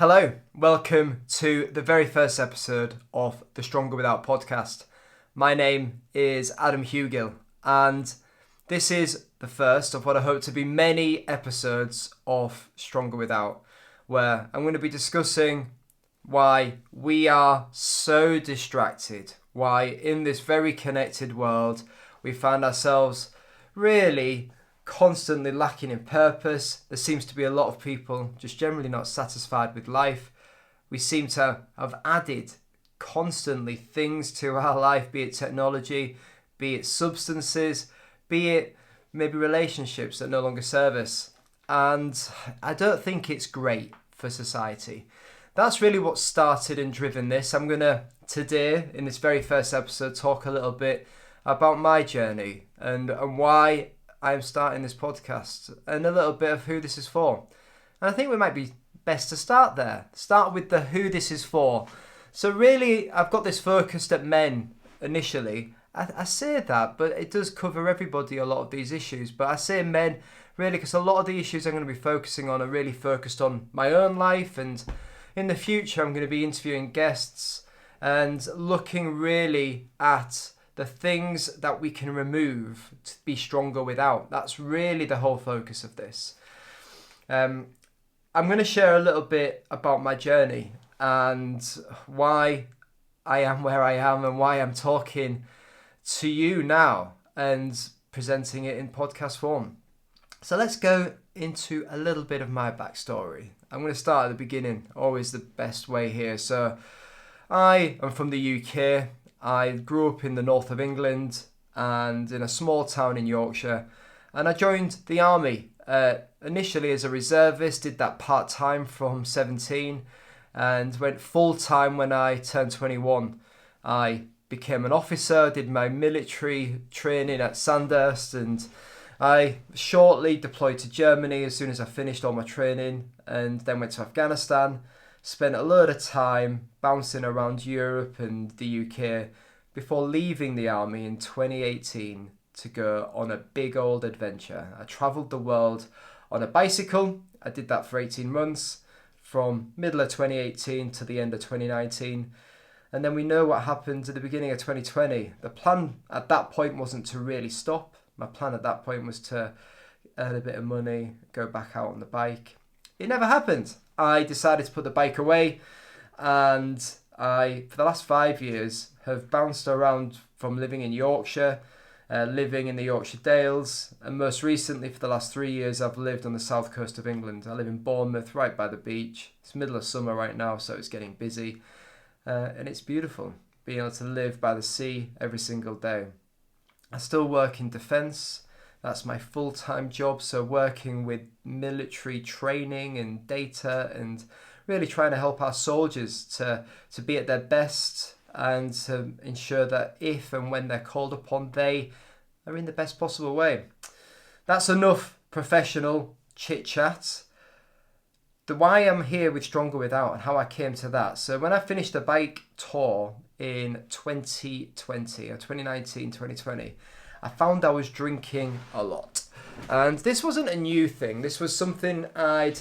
Hello, welcome to the very first episode of the Stronger Without podcast. My name is Adam Hugill, and this is the first of what I hope to be many episodes of Stronger Without, where I'm going to be discussing why we are so distracted, why in this very connected world we find ourselves really constantly lacking in purpose. There seems to be a lot of people just generally not satisfied with life. We seem to have added constantly things to our life, be it technology, be it substances, be it maybe relationships that no longer serve us. And I don't think it's great for society. That's really what started and driven this. I'm going to, today, in this very first episode, talk a little bit about my journey and why I'm starting this podcast and a little bit of who this is for. And I think we might be best to start there. Start with the who this is for. So really, I've got this focused at men initially. I say that, but it does cover everybody, a lot of these issues. But I say men really because a lot of the issues I'm going to be focusing on are really focused on my own life. And in the future, I'm going to be interviewing guests and looking really at the things that we can remove to be stronger without. That's really the whole focus of this. I'm going to share a little bit about my journey and why I am where I am and why I'm talking to you now and presenting it in podcast form. So let's go into a little bit of my backstory. I'm going to start at the beginning, always the best way here. So I am from the UK. I grew up in the north of England and in a small town in Yorkshire, and I joined the army initially as a reservist, did that part-time from 17 and went full-time when I turned 21. I became an officer, did my military training at Sandhurst, and I shortly deployed to Germany as soon as I finished all my training, and then went to Afghanistan. Spent a load of time bouncing around Europe and the UK before leaving the army in 2018 to go on a big old adventure. I travelled the world on a bicycle. I did that for 18 months from middle of 2018 to the end of 2019. And then we know what happened at the beginning of 2020. The plan at that point wasn't to really stop. My plan at that point was to earn a bit of money, go back out on the bike. It never happened. I decided to put the bike away, and I, for the last 5 years, have bounced around from living in Yorkshire, living in the Yorkshire Dales, and most recently for the last 3 years I've lived on the south coast of England. I live in Bournemouth, right by the beach. It's middle of summer right now, so it's getting busy, and it's beautiful being able to live by the sea every single day. I still work in defence. That's my full-time job, so working with military training and data and really trying to help our soldiers to be at their best and to ensure that if and when they're called upon, they are in the best possible way. That's enough professional chit-chat. The why I'm here with Stronger Without and how I came to that. So when I finished the bike tour in 2020 or 2019, 2020, I found I was drinking a lot. And this wasn't a new thing. This was something I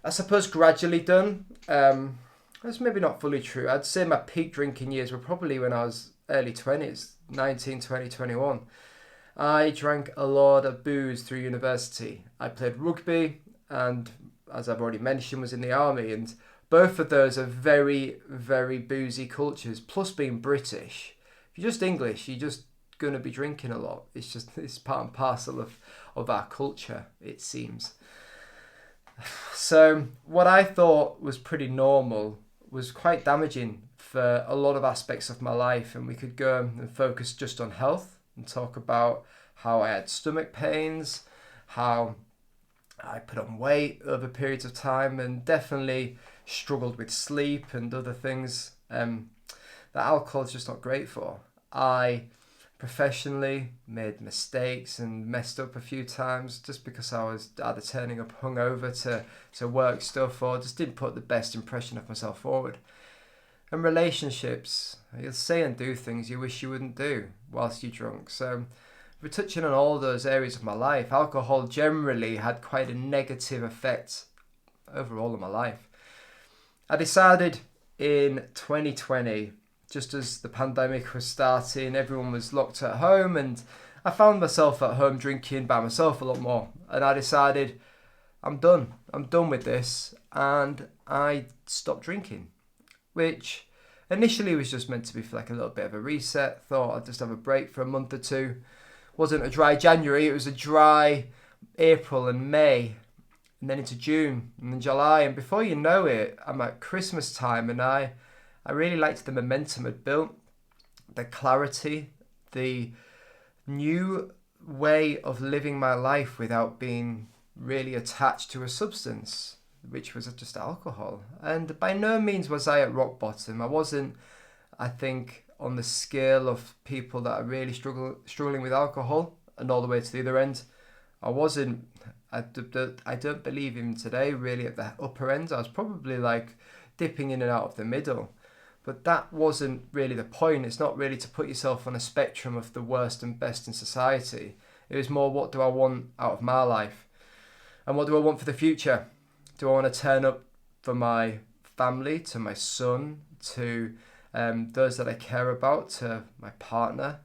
suppose, gradually done. That's maybe not fully true. I'd say my peak drinking years were probably when I was early 20s, 19, 20, 21. I drank a lot of booze through university. I played rugby and, as I've already mentioned, was in the army. And both of those are very, very boozy cultures. Plus being British. If you're just English, you're just going to be drinking a lot. It's part and parcel of our culture, it seems. So what I thought was pretty normal was quite damaging for a lot of aspects of my life, and we could go and focus just on health and talk about how I had stomach pains, how I put on weight over periods of time, and definitely struggled with sleep and other things that alcohol is just not great for. I professionally made mistakes and messed up a few times just because I was either turning up hungover to work stuff or just didn't put the best impression of myself forward. And relationships, you'll say and do things you wish you wouldn't do whilst you're drunk. So we're touching on all those areas of my life. Alcohol generally had quite a negative effect overall in my life. I decided in 2020, just as the pandemic was starting, everyone was locked at home, and I found myself at home drinking by myself a lot more. And I decided, I'm done. I'm done with this. And I stopped drinking, which initially was just meant to be for like a little bit of a reset. Thought I'd just have a break for a month or two. Wasn't a dry January, it was a dry April and May, and then into June and then July. And before you know it, I'm at Christmas time, and I really liked the momentum it built, the clarity, the new way of living my life without being really attached to a substance, which was just alcohol. And by no means was I at rock bottom. I wasn't, I think, on the scale of people that are really struggling with alcohol and all the way to the other end. I don't believe even today really at the upper end. I was probably like dipping in and out of the middle. But that wasn't really the point. It's not really to put yourself on a spectrum of the worst and best in society. It was more, what do I want out of my life? And what do I want for the future? Do I want to turn up for my family, to my son, to those that I care about, to my partner?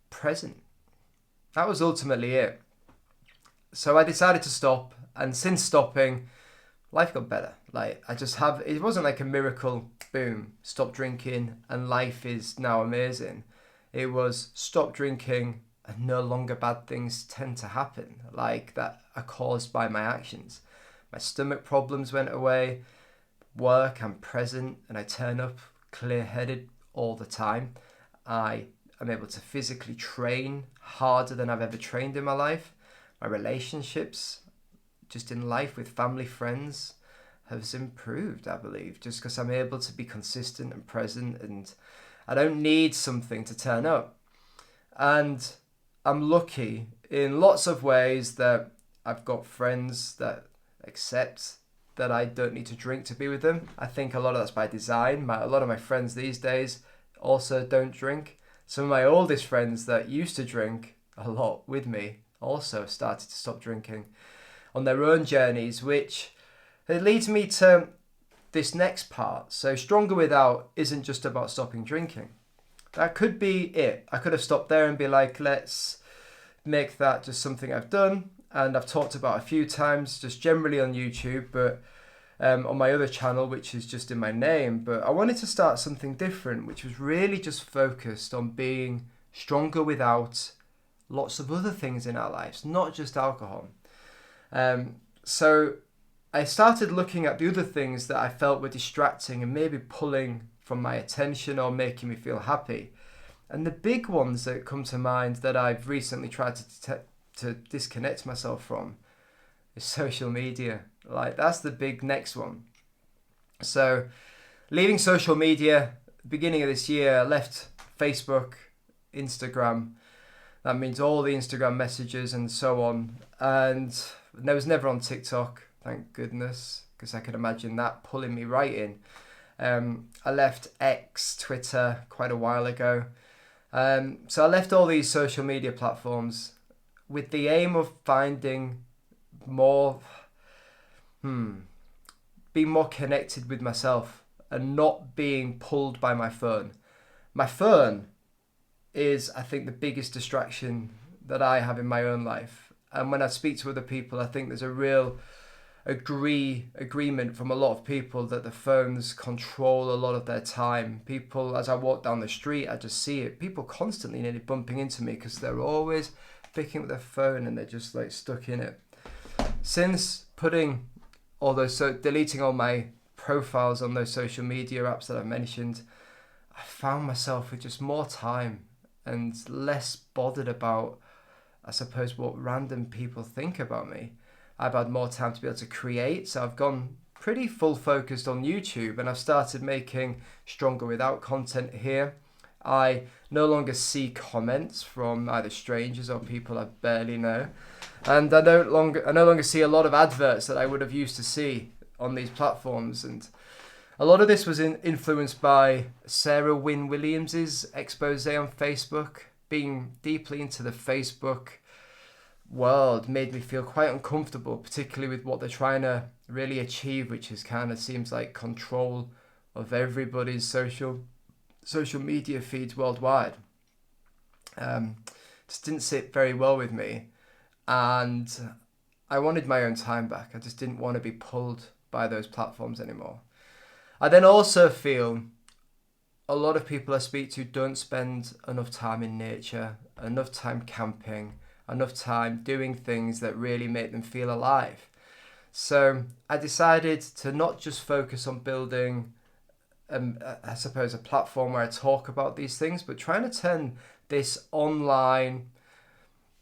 Present. That was ultimately it. So I decided to stop, and since stopping, life got better. Like, it wasn't like a miracle, boom, stop drinking and life is now amazing. It was stop drinking and no longer bad things tend to happen, like that are caused by my actions. My stomach problems went away, work, I'm present and I turn up clear-headed all the time. I am able to physically train harder than I've ever trained in my life. My relationships, just in life with family, friends, has improved, I believe, just because I'm able to be consistent and present, and I don't need something to turn up. And I'm lucky in lots of ways that I've got friends that accept that I don't need to drink to be with them. I think a lot of that's by design. A lot of my friends these days also don't drink. Some of my oldest friends that used to drink a lot with me also started to stop drinking on their own journeys, which it leads me to this next part. So Stronger Without isn't just about stopping drinking. That could be it. I could have stopped there and be like, let's make that just something I've done and I've talked about a few times, just generally on YouTube, but on my other channel, which is just in my name. But I wanted to start something different, which was really just focused on being stronger without lots of other things in our lives, not just alcohol. So I started looking at the other things that I felt were distracting and maybe pulling from my attention or making me feel happy. And the big ones that come to mind that I've recently tried to disconnect myself from is social media. Like, that's the big next one. So leaving social media, beginning of this year, I left Facebook, Instagram. That means all the Instagram messages and so on. And I was never on TikTok, thank goodness, because I could imagine that pulling me right in. I left X, Twitter, quite a while ago. So I left all these social media platforms with the aim of finding more, being more connected with myself and not being pulled by my phone. My phone is, I think, the biggest distraction that I have in my own life. And when I speak to other people, I think there's a real agreement from a lot of people that the phones control a lot of their time. People, as I walk down the street, I just see it. People constantly nearly bumping into me because they're always picking up their phone and they're just like stuck in it. Since deleting all my profiles on those social media apps that I mentioned, I found myself with just more time and less bothered about, I suppose, what random people think about me. I've had more time to be able to create, so I've gone pretty full focused on YouTube and I've started making Stronger Without content here. I no longer see comments from either strangers or people I barely know, and I no longer see a lot of adverts that I would have used to see on these platforms. And a lot of this was influenced by Sarah Wynne Williams's expose on Facebook, being deeply into the Facebook world made me feel quite uncomfortable, particularly with what they're trying to really achieve, which is kind of seems like control of everybody's social media feeds worldwide. Just didn't sit very well with me, and I wanted my own time back. I just didn't want to be pulled by those platforms anymore. I then also feel a lot of people I speak to don't spend enough time in nature, enough time camping, enough time doing things that really make them feel alive. So I decided to not just focus on building, I suppose, a platform where I talk about these things, but trying to turn this online,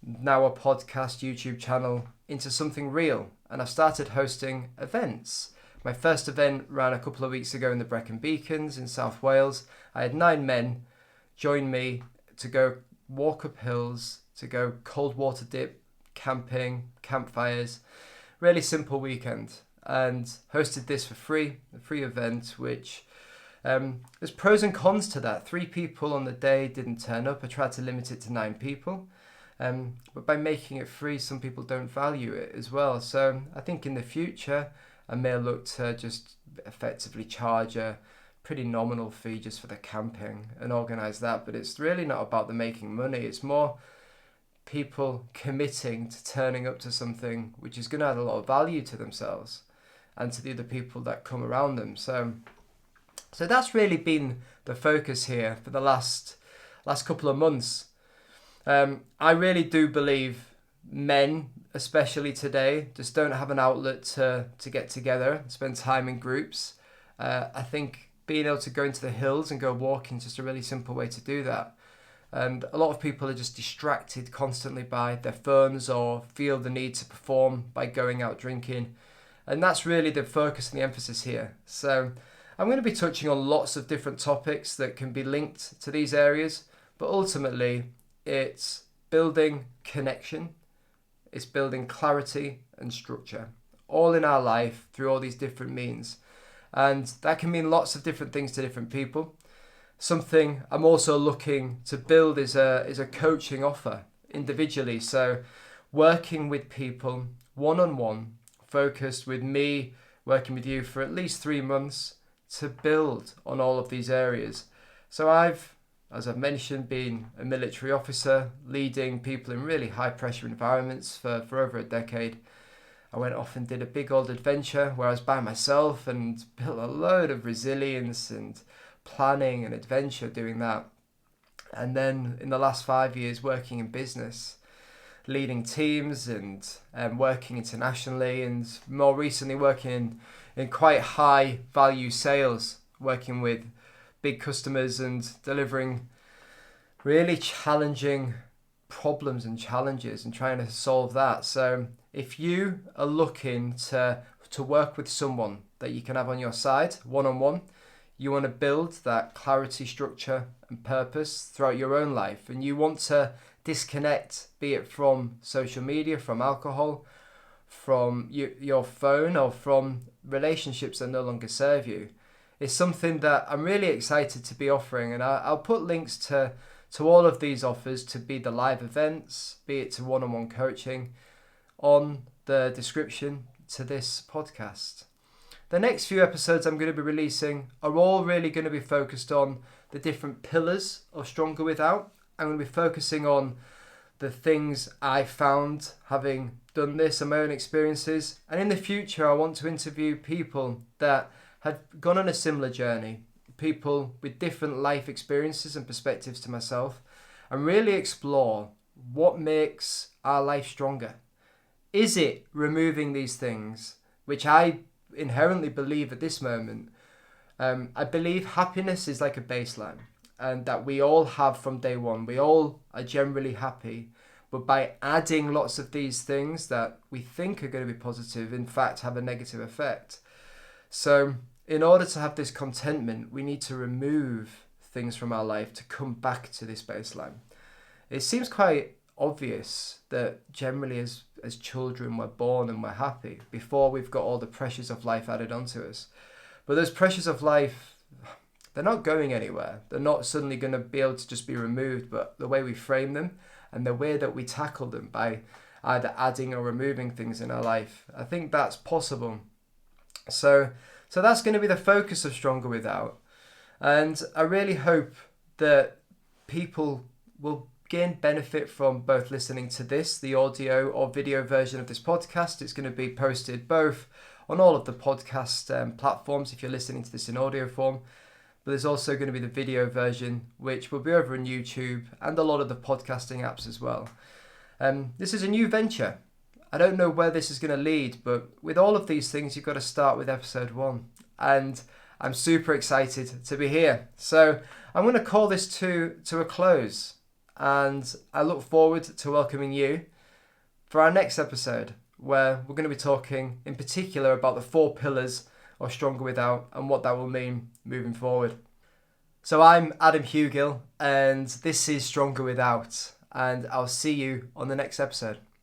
now a podcast, YouTube channel, into something real. And I've started hosting events. My first event ran a couple of weeks ago in the Brecon Beacons in South Wales. I had 9 men join me to go walk up hills, to go cold water dip, camping, campfires. Really simple weekend. And hosted this for free, a free event, which there's pros and cons to that. 3 people on the day didn't turn up. I tried to limit it to 9 people. But by making it free, some people don't value it as well. So I think in the future, I may look to just effectively charge a pretty nominal fee just for the camping and organise that. But it's really not about the making money. It's more people committing to turning up to something which is going to add a lot of value to themselves and to the other people that come around them. So that's really been the focus here for the last couple of months. I really do believe men, especially today, just don't have an outlet to get together and spend time in groups. I think being able to go into the hills and go walking is just a really simple way to do that. And a lot of people are just distracted constantly by their phones or feel the need to perform by going out drinking. And that's really the focus and the emphasis here. So I'm going to be touching on lots of different topics that can be linked to these areas, but ultimately it's building connection, it's building clarity and structure, all in our life through all these different means. And that can mean lots of different things to different people. Something I'm also looking to build is a coaching offer individually. So working with people one-on-one, focused with me, working with you for at least 3 months to build on all of these areas. So I've, as I've mentioned, been a military officer, leading people in really high pressure environments for over a decade. I went off and did a big old adventure where I was by myself and built a load of resilience and planning and adventure doing that. And then in the last 5 years working in business, leading teams and working internationally, and more recently working in quite high value sales, working with big customers and delivering really challenging problems and challenges and trying to solve that. So if you are looking to work with someone that you can have on your side one-on-one, you want to build that clarity, structure and purpose throughout your own life, and you want to disconnect, be it from social media, from alcohol, from your phone, or from relationships that no longer serve you, it's something that I'm really excited to be offering. And I'll put links to all of these offers, to be the live events, be it to one-on-one coaching, on the description to this podcast. The next few episodes I'm going to be releasing are all really going to be focused on the different pillars of Stronger Without. I'm going to be focusing on the things I found having done this and my own experiences. And in the future, I want to interview people that have gone on a similar journey, people with different life experiences and perspectives to myself, and really explore what makes our life stronger. Is it removing these things, which I inherently believe at this moment? I believe happiness is like a baseline, and that we all have from day one. We all are generally happy, but by adding lots of these things that we think are going to be positive, in fact have a negative effect. So in order to have this contentment, we need to remove things from our life to come back to this baseline. It seems quite obvious that generally as children we're born and we're happy before we've got all the pressures of life added onto us. But those pressures of life, they're not going anywhere. They're not suddenly going to be able to just be removed, but the way we frame them and the way that we tackle them by either adding or removing things in our life. I think that's possible. So that's going to be the focus of Stronger Without. And I really hope that people will gain benefit from both listening to this, the audio or video version of this podcast. It's going to be posted both on all of the podcast platforms if you're listening to this in audio form. But there's also going to be the video version, which will be over on YouTube and a lot of the podcasting apps as well. This is a new venture. I don't know where this is going to lead, but with all of these things, you've got to start with episode 1. And I'm super excited to be here. So I'm going to call this to a close. And I look forward to welcoming you for our next episode, where we're going to be talking in particular about the 4 pillars of Stronger Without and what that will mean moving forward. So I'm Adam Hugill, and this is Stronger Without, and I'll see you on the next episode.